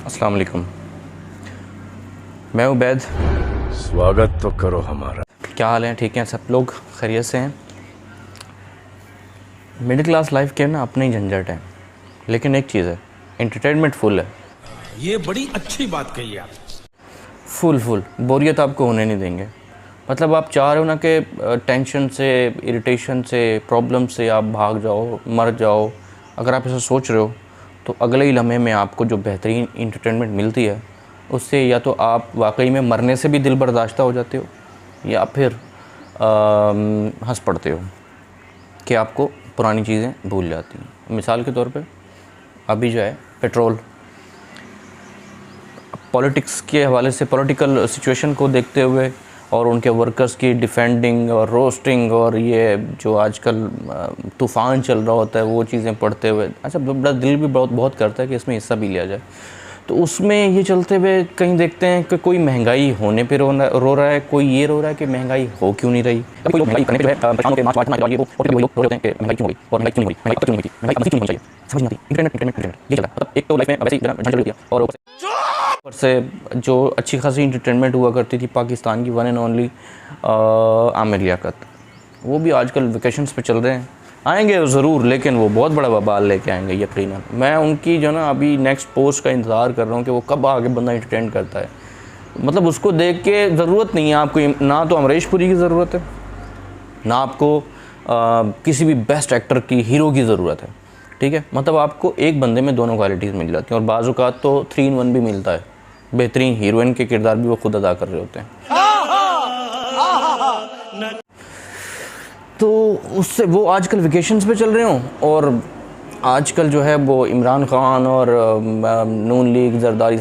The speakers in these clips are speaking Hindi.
अस्सलाम वालेकुम। मैं उबैद। स्वागत तो करो हमारा। क्या हाल है? ठीक हैं सब लोग? खैरियत से हैं? मिडिल क्लास लाइफ के ना अपने ही झंझट है, लेकिन एक चीज़ है, एंटरटेनमेंट फुल है। ये बड़ी अच्छी बात कही आप। फुल बोरियत आपको होने नहीं देंगे। मतलब आप चाह रहे हो ना कि टेंशन से, इरिटेशन से, प्रॉब्लम से आप भाग जाओ, मर जाओ। अगर आप ऐसा सोच रहे हो तो अगले ही लम्हे में आपको जो बेहतरीन इंटरटेनमेंट मिलती है उससे या तो आप वाकई में मरने से भी दिल बर्दाश्ता हो जाते हो या फिर हंस पड़ते हो कि आपको पुरानी चीज़ें भूल जाती हैं। मिसाल के तौर पे अभी जो है पेट्रोल, पॉलिटिक्स के हवाले से, पॉलिटिकल सिचुएशन को देखते हुए और उनके वर्कर्स की डिफेंडिंग और रोस्टिंग और ये जो आजकल तूफ़ान चल रहा होता है वो चीज़ें पढ़ते हुए अच्छा बड़ा दिल भी बहुत करता है कि इसमें हिस्सा भी लिया जाए। तो उसमें ये चलते हुए कहीं देखते हैं कि कोई महंगाई होने पे रो रहा है, कोई ये रो रहा है कि महंगाई हो क्यों नहीं रही। कोई लोग महंगाई करने पे जो है परेशान होकर मार्च ये वो और लोग रो रहे होते हैं कि महंगाई क्यों हो गई और महंगाई क्यों नहीं हो गई, महंगाई क्यों नहीं हुई, महंगाई क्यों नहीं होनी चाहिए, समझ नहीं आती। इंटरनेट ये चला, मतलब एक तो लाइफ में वैसे ही झंझट लग गया और ऊपर से जो अच्छी खासी इंटरटेनमेंट हुआ करती थी पाकिस्तान की one and only Aamir Liaquat, वो भी आजकल वेकेशंस पे चल रहे हैं। आएंगे ज़रूर, लेकिन वो बहुत बड़ा बवाल लेके आएंगे यकीनन। मैं उनकी जो ना अभी नेक्स्ट पोस्ट का इंतज़ार कर रहा हूँ कि वो कब आगे बंदा इंटरटेन करता है। मतलब उसको देख के ज़रूरत नहीं है आपको, ना तो अमरीश पुरी की ज़रूरत है, ना आपको किसी भी बेस्ट एक्टर की, हीरो की ज़रूरत है। ठीक है, मतलब आपको एक बंदे में दोनों क्वालिटीज़ मिल जाती हैं और बाज़ औक़ात तो 3 in 1 भी मिलता है। बेहतरीन हीरोइन के किरदार भी वो खुद अदा कर रहे होते हैं। तो उससे वो आजकल वेकेशंस पे चल रहे हों और आजकल जो है वो इमरान ख़ान और नून लीग जरदारी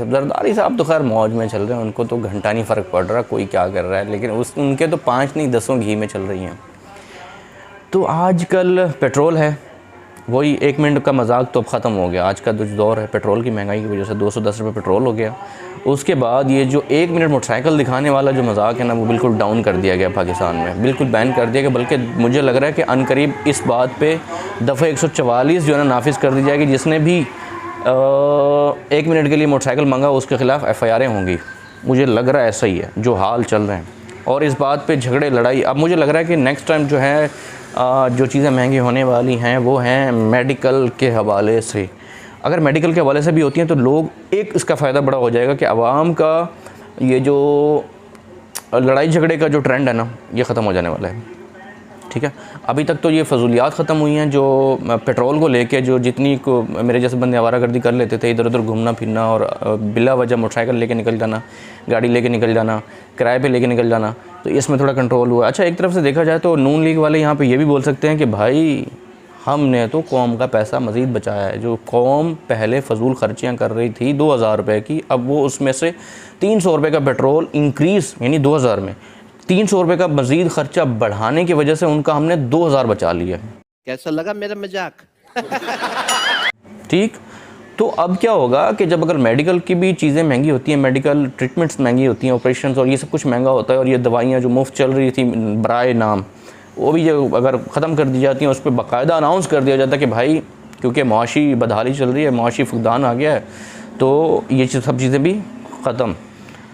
साहब तो खैर मौज में चल रहे हैं, उनको तो घंटा नहीं फ़र्क पड़ रहा कोई क्या कर रहा है, लेकिन उनके तो 5 नहीं 10 घी में चल रही हैं। तो आजकल पेट्रोल है, वही 1 मिनट का मजाक तो अब ख़त्म हो गया। आज का जो दौर है पेट्रोल की महंगाई की वजह से 210 रुपये पेट्रोल हो गया। उसके बाद ये जो 1 मिनट मोटरसाइकिल दिखाने वाला जो मजाक है ना, वो बिल्कुल डाउन कर दिया गया पाकिस्तान में, बिल्कुल बैन कर दिया गया। बल्कि मुझे लग रहा है कि अनकरीब इस बात पे दफ़ा 144 जो है ना नाफिज कर दी जाएगी। जिसने भी 1 मिनट के लिए मोटरसाइकिल मंगा उसके ख़िलाफ़ FIR होंगी। मुझे लग रहा है ऐसा ही है जो हाल चल रहे हैं। और इस बात पे झगड़े लड़ाई, अब मुझे लग रहा है कि नेक्स्ट टाइम जो है जो चीज़ें महंगी होने वाली हैं वो हैं मेडिकल के हवाले से। अगर मेडिकल के हवाले से भी होती हैं तो लोग, एक इसका फ़ायदा बड़ा हो जाएगा कि आवाम का ये जो लड़ाई झगड़े का जो ट्रेंड है ना, ये ख़त्म हो जाने वाला है। ठीक है, अभी तक तो ये फजूलियात ख़त्म हुई हैं जो पेट्रोल को लेके, जो जितनी को मेरे जैसे बंदे आवारागर्दी कर लेते थे, इधर उधर घूमना फिरना और बिला वजह मोटरसाइकिल लेके निकल जाना, गाड़ी लेके निकल जाना, किराए पे लेके निकल जाना, तो इसमें थोड़ा कंट्रोल हुआ। अच्छा, एक तरफ से देखा जाए तो नून लीग वाले यहाँ पे ये भी बोल सकते हैं कि भाई हमने तो कौम का पैसा मज़ीद बचाया है। जो कौम पहले फ़जूल ख़र्चियाँ कर रही थी 2000 रुपये की, अब वो उसमें से 300 रुपये का पेट्रोल इंक्रीज़, यानी 2000 में 300 रुपये का मज़ीद ख़र्चा बढ़ाने की वजह से उनका हमने 2000 बचा लिया। कैसा लगा मेरा मजाक? ठीक, तो अब क्या होगा कि जब अगर मेडिकल की भी चीज़ें महंगी होती हैं, मेडिकल ट्रीटमेंट्स महंगी होती हैं, ऑपरेशंस और ये सब कुछ महंगा होता है, और ये दवाइयाँ जो मुफ्त चल रही थी बराए नाम, वो भी जो अगर ख़त्म कर दी जाती हैं, उस पर बाकायदा अनाउंस कर दिया जाता है कि भाई क्योंकि मुआशी बदहाली चल रही है, मुआशी फुकदान आ गया है, तो ये सब चीज़ें भी ख़त्म।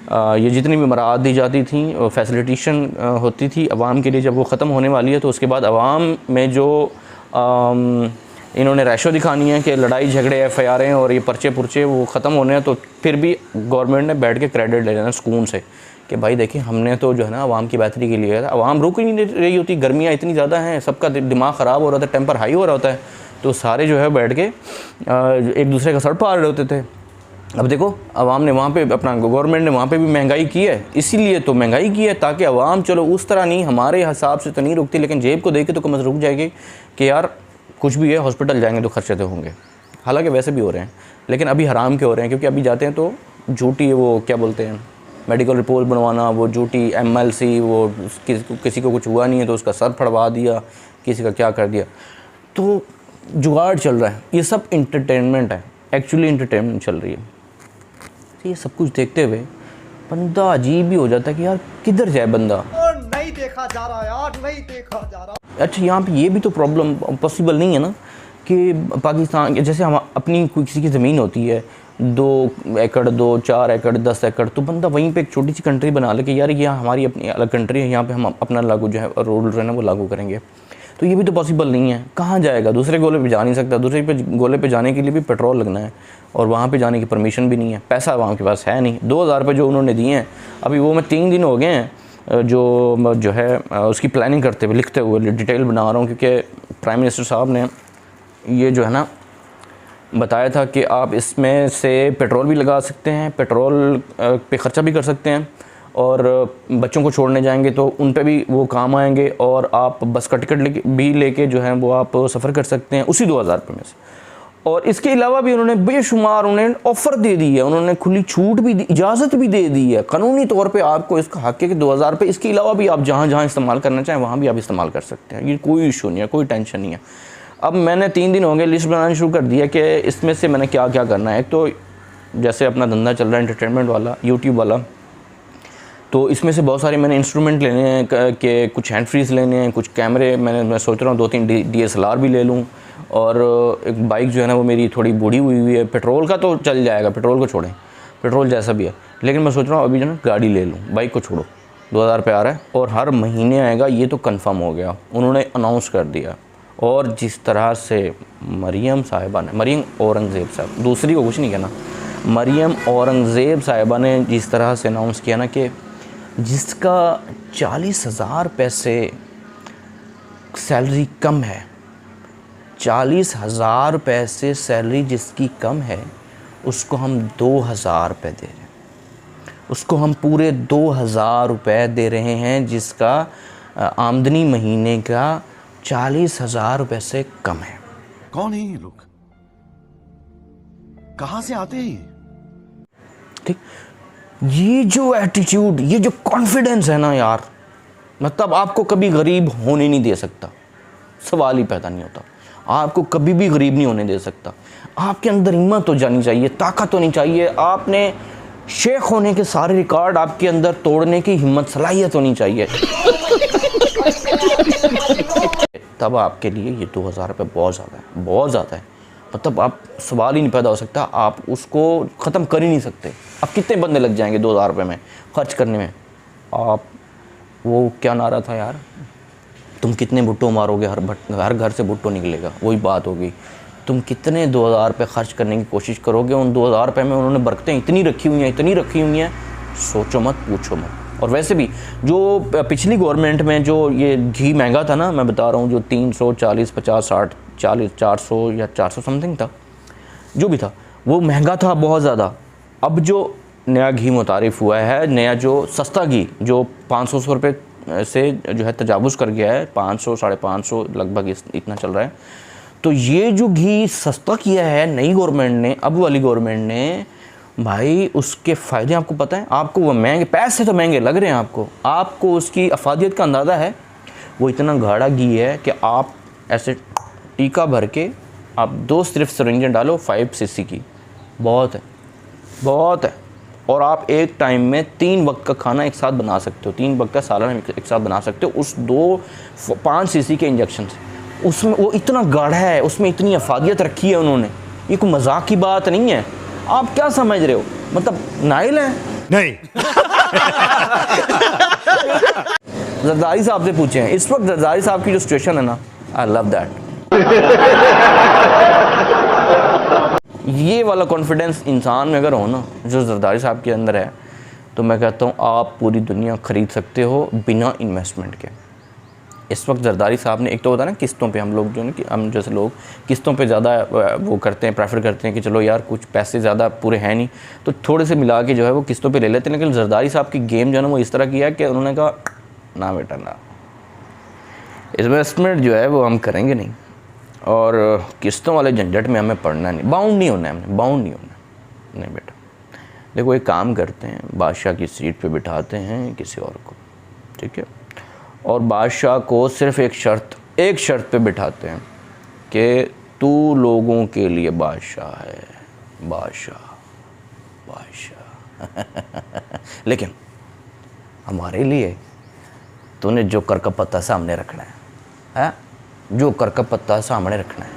ये जितनी भी मराहत दी जाती थी, फैसिलिटेशन होती थी आवाम के लिए, जब वो ख़त्म होने वाली है तो उसके बाद आवाम में जो इन्होंने रैशो दिखानी है कि लड़ाई झगड़े FIR और ये पर्चे पुर्चे वो ख़त्म होने हैं, तो फिर भी गवर्नमेंट ने बैठ के क्रेडिट ले लेना सुकून से कि भाई देखिए हमने तो जो है ना आवाम की बेहतरी के लिए, आवाम रुक ही नहीं रही होती, गर्मियाँ इतनी ज़्यादा हैं, सबका दिमाग ख़राब हो रहा था, टेम्पर हाई हो रहा होता है, तो सारे जो है बैठ के एक दूसरे का सर पार रहे होते थे। अब देखो आवाम ने वहाँ पे अपना, गवर्नमेंट ने वहाँ पे भी महंगाई की है, इसीलिए तो महंगाई की है ताकि आवाम चलो उस तरह नहीं, हमारे हिसाब से तो नहीं रुकती, लेकिन जेब को देख के तो कम रुक जाएगी कि यार कुछ भी है, हॉस्पिटल जाएंगे तो खर्चे तो होंगे। हालांकि वैसे भी हो रहे हैं, लेकिन अभी हराम के हो रहे हैं, क्योंकि अभी जाते हैं तो झूठी वो क्या बोलते हैं मेडिकल रिपोर्ट बनवाना, वो झूठी MLC, वो किसी को कुछ हुआ नहीं है तो उसका सर फड़वा दिया, किसी का क्या कर दिया, तो जुगाड़ चल रहा है। ये सब इंटरटेनमेंट है, एक्चुअली इंटरटेनमेंट चल रही है। तो ये सब कुछ देखते हुए बंदा अजीब भी हो जाता है कि यार किधर जाए बंदा, नहीं देखा जा रहा यार, नहीं देखा जा रहा। अच्छा, यहाँ पे ये भी तो प्रॉब्लम पॉसिबल नहीं है ना कि पाकिस्तान, जैसे हम अपनी कोई किसी की ज़मीन होती है, 2 एकड़ 2 4 एकड़ 10 एकड़, तो बंदा वहीं पे एक छोटी सी कंट्री बना ले कि यार ये हमारी अपनी अलग कंट्री है, यहाँ पे हम अपना लागू जो है रूल जो है ना वो लागू करेंगे। तो ये भी तो पॉसिबल नहीं है। कहाँ जाएगा? दूसरे गोले पे जा नहीं सकता। दूसरे पे गोले पे जाने के लिए भी पेट्रोल लगना है और वहाँ पे जाने की परमिशन भी नहीं है, पैसा वहाँ के पास है नहीं। 2000 रुपये जो उन्होंने दिए हैं, अभी वो मैं 3 दिन हो गए हैं जो है उसकी प्लानिंग करते हुए, लिखते हुए, डिटेल बना रहा हूँ, क्योंकि प्राइम मिनिस्टर साहब ने ये जो है ना बताया था कि आप इसमें से पेट्रोल भी लगा सकते हैं, पेट्रोल पे ख़र्चा भी कर सकते हैं, और बच्चों को छोड़ने जाएंगे तो उन पे भी वो काम आएंगे, और आप बस का टिकट भी लेके जो है वो आप सफ़र कर सकते हैं उसी 2000 रुपये में से। और इसके अलावा भी उन्होंने बेशुमार उन्हें ऑफ़र दे दी है, उन्होंने खुली छूट भी दी, इजाज़त भी दे दी है, कानूनी तौर पे आपको इसका हक़ है कि 2000 रुपये इसके अलावा भी आप जहाँ जहाँ इस्तेमाल करना चाहें वहाँ भी आप इस्तेमाल कर सकते हैं। ये कोई इशू नहीं है, कोई टेंशन नहीं है। अब मैंने 3 दिन हो गए लिस्ट बनाना शुरू कर दिया कि इसमें से मैंने क्या क्या करना है। एक तो जैसे अपना धंधा चल रहा है एंटरटेनमेंट वाला, यूट्यूब वाला, तो इसमें से बहुत सारे मैंने इंस्ट्रूमेंट लेने हैं कि कुछ हैंड फ्रीज लेने हैं, कुछ कैमरे मैं सोच रहा हूँ 2-3 DSLR भी ले लूँ, और एक बाइक जो है ना वो मेरी थोड़ी बूढ़ी हुई है। पेट्रोल का तो चल जाएगा, पेट्रोल को छोड़ें, पेट्रोल जैसा भी है, लेकिन मैं सोच रहा हूँ अभी जो ना गाड़ी ले लूँ, बाइक को छोड़ो। 2000 रुपये आ रहा है और हर महीने आएगा, ये तो कंफर्म हो गया, उन्होंने अनाउंस कर दिया। और जिस तरह से मरियम साहिबा ने, मरियम औरंगज़ेब साहब, दूसरी को कुछ नहीं कहना, मरियम औरंगज़ेब साहिबा ने जिस तरह से अनाउंस किया ना कि जिसका 40,000 पैसे सैलरी कम है, 40,000 रुपये से सैलरी जिसकी कम है, उसको हम 2,000 रुपये दे रहे हैं, उसको हम पूरे 2,000 रुपये दे रहे हैं, जिसका आमदनी महीने का 40,000 रुपये से कम है। कौन है ये लोग? कहां से आते हैं? ठीक, ये जो एटीट्यूड, ये जो कॉन्फिडेंस है ना यार, मतलब आपको कभी गरीब होने नहीं दे सकता, सवाल ही पैदा नहीं होता। आपको कभी भी गरीब नहीं होने दे सकता। आपके अंदर हिम्मत हो जानी चाहिए, ताकत होनी चाहिए, आपने शेख होने के सारे रिकॉर्ड आपके अंदर तोड़ने की हिम्मत, सलाहियत होनी चाहिए। तब आपके लिए ये 2,000 रुपये बहुत ज़्यादा है, बहुत ज़्यादा है। मतलब आप सवाल ही नहीं पैदा हो सकता, आप उसको ख़त्म कर ही नहीं सकते। अब कितने बंदे लग जाएंगे 2,000 रुपये में खर्च करने में? आप वो क्या नारा था यार, तुम कितने भुट्टो मारोगे, हर घर से भुट्टो निकलेगा, वही बात होगी। तुम कितने 2,000 रुपये खर्च करने की कोशिश करोगे, उन 2,000 रुपये में उन्होंने बरकतें इतनी रखी हुई हैं, सोचो मत, पूछो मत। और वैसे भी जो पिछली गवर्नमेंट में जो ये घी महंगा था ना, मैं बता रहा हूँ, जो 340, 50, 60, 40, 400 या 400 समथिंग था, जो भी था, वो महंगा था बहुत ज़्यादा। अब जो नया घी मुतारिफ़ हुआ है, नया जो सस्ता घी जो 500 रुपये से जो है तजावुज़ कर गया है, 500, 550 लगभग इतना चल रहा है। तो ये जो घी सस्ता किया है नई गवर्नमेंट ने, अब वाली गवर्नमेंट ने, भाई उसके फ़ायदे आपको पता है। आपको वो महंगे, पैसे तो महंगे लग रहे हैं आपको उसकी अफादियत का अंदाज़ा है। वो इतना गाढ़ा घी है कि आप ऐसे टीका भर के आप 2 सिर्फ सिरिंजें डालो 5 cc की, बहुत है, बहुत है। और आप एक टाइम में 3 वक्त का खाना एक साथ बना सकते हो, 3 वक्त का सालन एक साथ बना सकते हो उस 5 cc के इंजेक्शन से। उसमें वो इतना गाढ़ा है, उसमें इतनी अफादियत रखी है उन्होंने, ये कोई मजाक की बात नहीं है। आप क्या समझ रहे हो, मतलब नाइल है? नहीं। जरदारी साहब से पूछे हैं इस वक्त जरदारी साहब की जो सिचुएशन है ना, आई लव दैट। ये वाला कॉन्फिडेंस इंसान में अगर हो ना, जो जरदारी साहब के अंदर है, तो मैं कहता हूँ आप पूरी दुनिया ख़रीद सकते हो बिना इन्वेस्टमेंट के। इस वक्त जरदारी साहब ने, एक तो होता है ना किस्तों पे, हम लोग जो है कि हम जैसे लोग किस्तों पे ज़्यादा वो करते हैं, प्रेफर करते हैं कि चलो यार कुछ पैसे ज़्यादा पूरे हैं नहीं तो थोड़े से मिला के जो है वो किस्तों पे ले लेते हैं। लेकिन जरदारी साहब की गेम जो है ना वो इस तरह की है कि उन्होंने कहा ना बेटा ना, इन्वेस्टमेंट जो है वो हम करेंगे नहीं, और किस्तों वाले झंझट में हमें पड़ना नहीं, बाउंड नहीं होना है, हमने बाउंड नहीं होना। नहीं बेटा, देखो एक काम करते हैं, बादशाह की सीट पे बिठाते हैं किसी और को, ठीक है, और बादशाह को सिर्फ एक शर्त पे बिठाते हैं कि तू लोगों के लिए बादशाह है, बादशाह बादशाह। लेकिन हमारे लिए तूने जोकर का पत्ता सामने रखना है, जो कर का पत्ता सामने रखना है।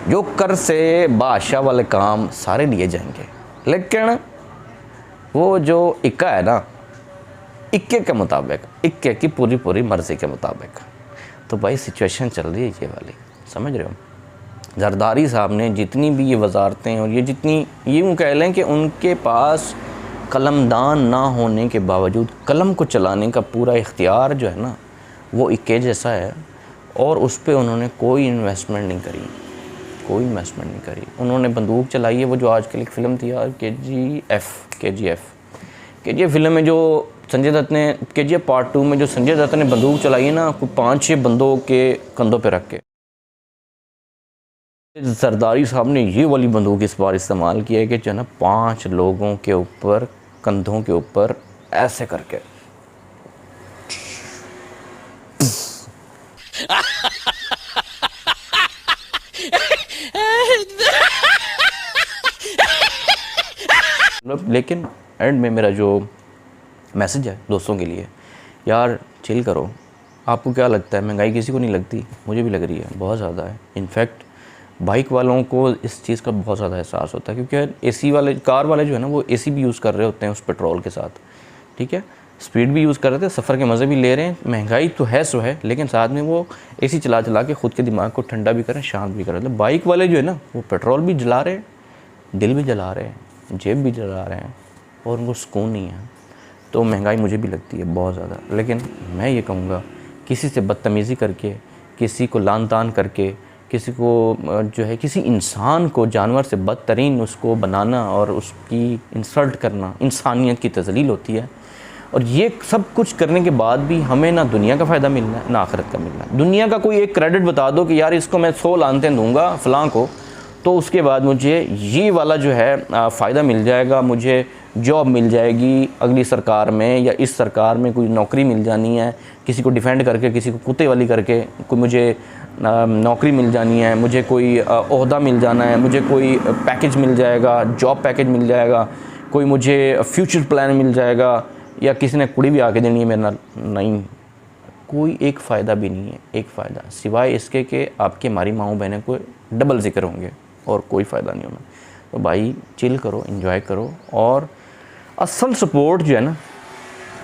जो कर से बादशाह वाले काम सारे लिए जाएंगे, लेकिन वो जो इक्का है ना, इक्के के मुताबिक, इक्के की पूरी पूरी मर्ज़ी के मुताबिक। तो भाई सिचुएशन चल रही है ये वाली, समझ रहे हो। जरदारी साहब ने जितनी भी ये वजारतें और ये जितनी, यूँ कह लें कि उनके पास कलमदान ना होने के बावजूद कलम को चलाने का पूरा इख्तियार जो है ना वो इक्के जैसा है, और उस पर उन्होंने कोई इन्वेस्टमेंट नहीं करी, कोई इन्वेस्टमेंट नहीं करी। उन्होंने बंदूक चलाई है, वो जो आजकल एक फ़िल्म थी यार KGF फिल्म में जो संजय दत्त ने, KGF पार्ट 2 में जो संजय दत्त ने बंदूक चलाई है ना, कोई 5-6 बंदों के कंधों पे रख के, जरदारी साहब ने ये वाली बंदूक इस बार इस्तेमाल किया है कि जो है ना 5 लोगों के ऊपर, कंधों के ऊपर ऐसे करके लेकिन एंड में मेरा जो मैसेज है दोस्तों के लिए, यार चिल करो। आपको क्या लगता है महंगाई किसी को नहीं लगती? मुझे भी लग रही है, बहुत ज़्यादा है। इनफैक्ट बाइक वालों को इस चीज़ का बहुत ज़्यादा एहसास होता है, क्योंकि एसी वाले, कार वाले जो है ना वो एसी भी यूज़ कर रहे होते हैं उस पेट्रोल के साथ, ठीक है, स्पीड भी यूज़ कर रहे थे, सफ़र के मज़े भी ले रहे हैं। महंगाई तो है सो है, लेकिन साथ में वो एसी चला चला के ख़ुद के दिमाग को ठंडा भी करें, शांत भी करें। मतलब बाइक वाले जो है ना वो पेट्रोल भी जला रहे हैं, दिल भी जला रहे हैं, जेब भी जला रहे हैं, और उनको सुकून नहीं है। तो महंगाई मुझे भी लगती है बहुत ज़्यादा, लेकिन मैं ये कहूँगा किसी से बदतमीज़ी करके, किसी को लान तान करके, किसी को जो है, किसी इंसान को जानवर से बदतरीन उसको बनाना और उसकी इंसल्ट करना इंसानियत की तज़लील होती है। और ये सब कुछ करने के बाद भी हमें ना दुनिया का फ़ायदा मिलना है ना आखिरत का मिलना है। दुनिया का कोई एक क्रेडिट बता दो कि यार इसको मैं 100 लानतें दूँगा फ़लाँ को, तो उसके बाद मुझे ये वाला जो है फ़ायदा मिल जाएगा, मुझे जॉब मिल जाएगी अगली सरकार में, या इस सरकार में कोई नौकरी मिल जानी है, किसी को डिफेंड करके, किसी को कुत्ते वाली करके कोई मुझे नौकरी मिल जानी है, मुझे कोई ओहदा मिल जाना है, मुझे कोई पैकेज मिल जाएगा, जॉब पैकेज मिल जाएगा, कोई मुझे फ्यूचर प्लान मिल जाएगा, या किसी ने कुड़ी भी आके देनी है मेरे नाल। नहीं, कोई एक फ़ायदा भी नहीं है, एक फ़ायदा सिवाय इसके कि आपके हमारी माँओं बहनें को डबल जिक्र होंगे, और कोई फ़ायदा नहीं होना। तो भाई चिल करो, एंजॉय करो, और असल सपोर्ट जो है ना,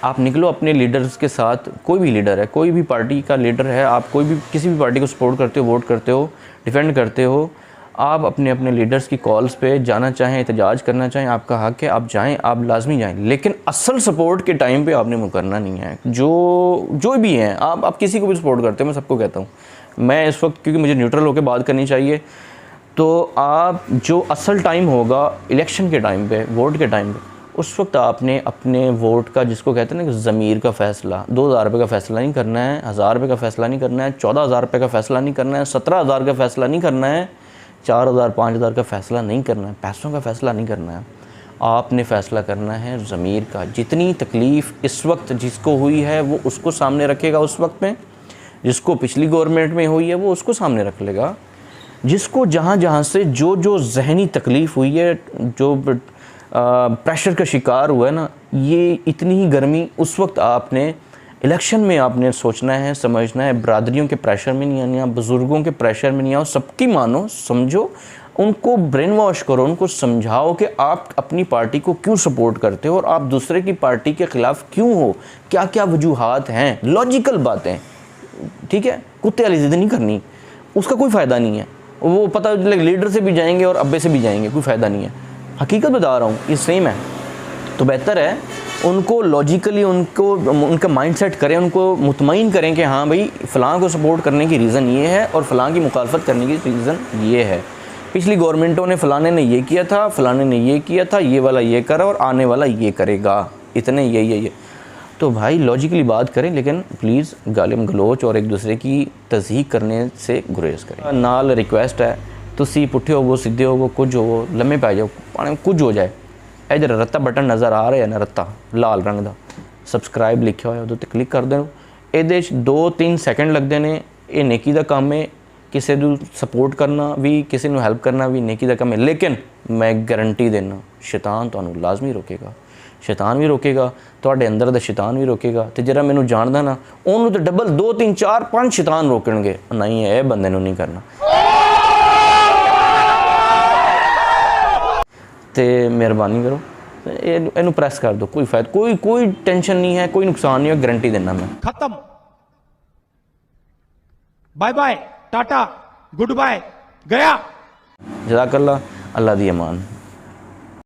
आप निकलो अपने लीडर्स के साथ। कोई भी लीडर है, कोई भी पार्टी का लीडर है, आप कोई भी किसी भी पार्टी को सपोर्ट करते हो, वोट करते हो, डिफेंड करते हो, आप अपने अपने लीडर्स की कॉल्स पे जाना चाहें, एहतजाज करना चाहें, आपका हक है, आप जाएं, आप लाजमी जाएं, लेकिन असल सपोर्ट के टाइम पे आपने मुकरना नहीं है। जो भी हैं, आप किसी को भी सपोर्ट करते हो, मैं सबको कहता हूँ, मैं इस वक्त क्योंकि मुझे न्यूट्रल होकर बात करनी चाहिए, तो आप जो असल टाइम होगा इलेक्शन के टाइम पे, वोट के टाइम पे, उस वक्त आपने अपने वोट का, जिसको कहते हैं ना कि ज़मीर का फ़ैसला, 2000 रुपये का फ़ैसला नहीं करना है, 1000 रुपये का फ़ैसला नहीं करना है, 14,000 रुपये का फ़ैसला नहीं करना है, 17,000 का फ़ैसला नहीं करना है, 4,000 5,000 का फ़ैसला नहीं करना है, पैसों का फ़ैसला नहीं करना है। आपने फ़ैसला करना है ज़मीर का। जितनी तकलीफ़ इस वक्त जिसको हुई है वो उसको सामने रखेगा उस वक्त में, जिसको पिछली गवर्नमेंट में हुई है वो उसको सामने रख लेगा, जिसको जहाँ जहाँ से जो ज़हनी तकलीफ़ हुई है, जो प्रेशर का शिकार हुआ है ना, ये इतनी ही गर्मी उस वक्त आपने इलेक्शन में आपने सोचना है, समझना है। बरादरियों के प्रेशर में नहीं आना, बुज़ुर्गों के प्रेशर में नहीं आओ, सबकी मानो, समझो, उनको ब्रेन वॉश करो, उनको समझाओ कि आप अपनी पार्टी को क्यों सपोर्ट करते हो और आप दूसरे की पार्टी के ख़िलाफ़ क्यों हो, क्या क्या वजूहात हैं, लॉजिकल बातें, ठीक है। कुत्ते वाली ज़िद नहीं करनी, उसका कोई फ़ायदा नहीं है। वो पता लीडर से भी जाएंगे और अब्बे से भी जाएंगे, कोई फ़ायदा नहीं है। हकीकत बता रहा हूँ, ये सेम है। तो बेहतर है उनको लॉजिकली उनका माइंडसेट करें, उनको मुतमईन करें कि हाँ भाई फ़लाँ को सपोर्ट करने की रीज़न ये है और फ़लाँ की मुखालफत करने की रीज़न ये है। पिछली गवर्नमेंटों ने फ़लाने ने ये किया था, फ़लाने ने ये किया था, ये वाला ये करा और आने वाला ये करेगा, इतने ये। तो भाई लॉजिकली बात करें, लेकिन प्लीज़ गालिम गलोच और एक दूसरे की तज़हीक करने से गुरेज करें। नाल रिक्वेस्ट है, तुसी पुट्ठे होवो, सीधे होवो, कुछ होवो, लम्मे पै जाओ, भावें कुछ हो जाए, इधर रत्ता बटन नज़र आ रहा है ना, रत्ता लाल रंग का सबसक्राइब लिखा हुआ उस क्लिक कर देना। ये 2-3 सैकेंड लगते हैं। ये नेकी का काम है, किसी को सपोर्ट करना भी, किसी को हेल्प करना भी नेकी का काम है। लेकिन मैं गारंटी देना, शैतान तुहानू लाजमी रोकेगा, शैतान भी रोकेगा, तुहाडे अंदर दा शैतान भी रोकेगा। तो जरा मैनू जानदा ना, उन्होंने तो डबल 2-3-4-5 शैतान रोकणगे, नहीं है बंदे नू नहीं करना। तो मेहरबानी करो इनू प्रैस कर दो, कोई फायदा कोई टेंशन नहीं है, कोई नुकसान नहीं है, गारंटी देना मैं। खत्म, bye bye, tata, good bye, गया। जज़ाकल्लाह, अल्लाह दी अमान।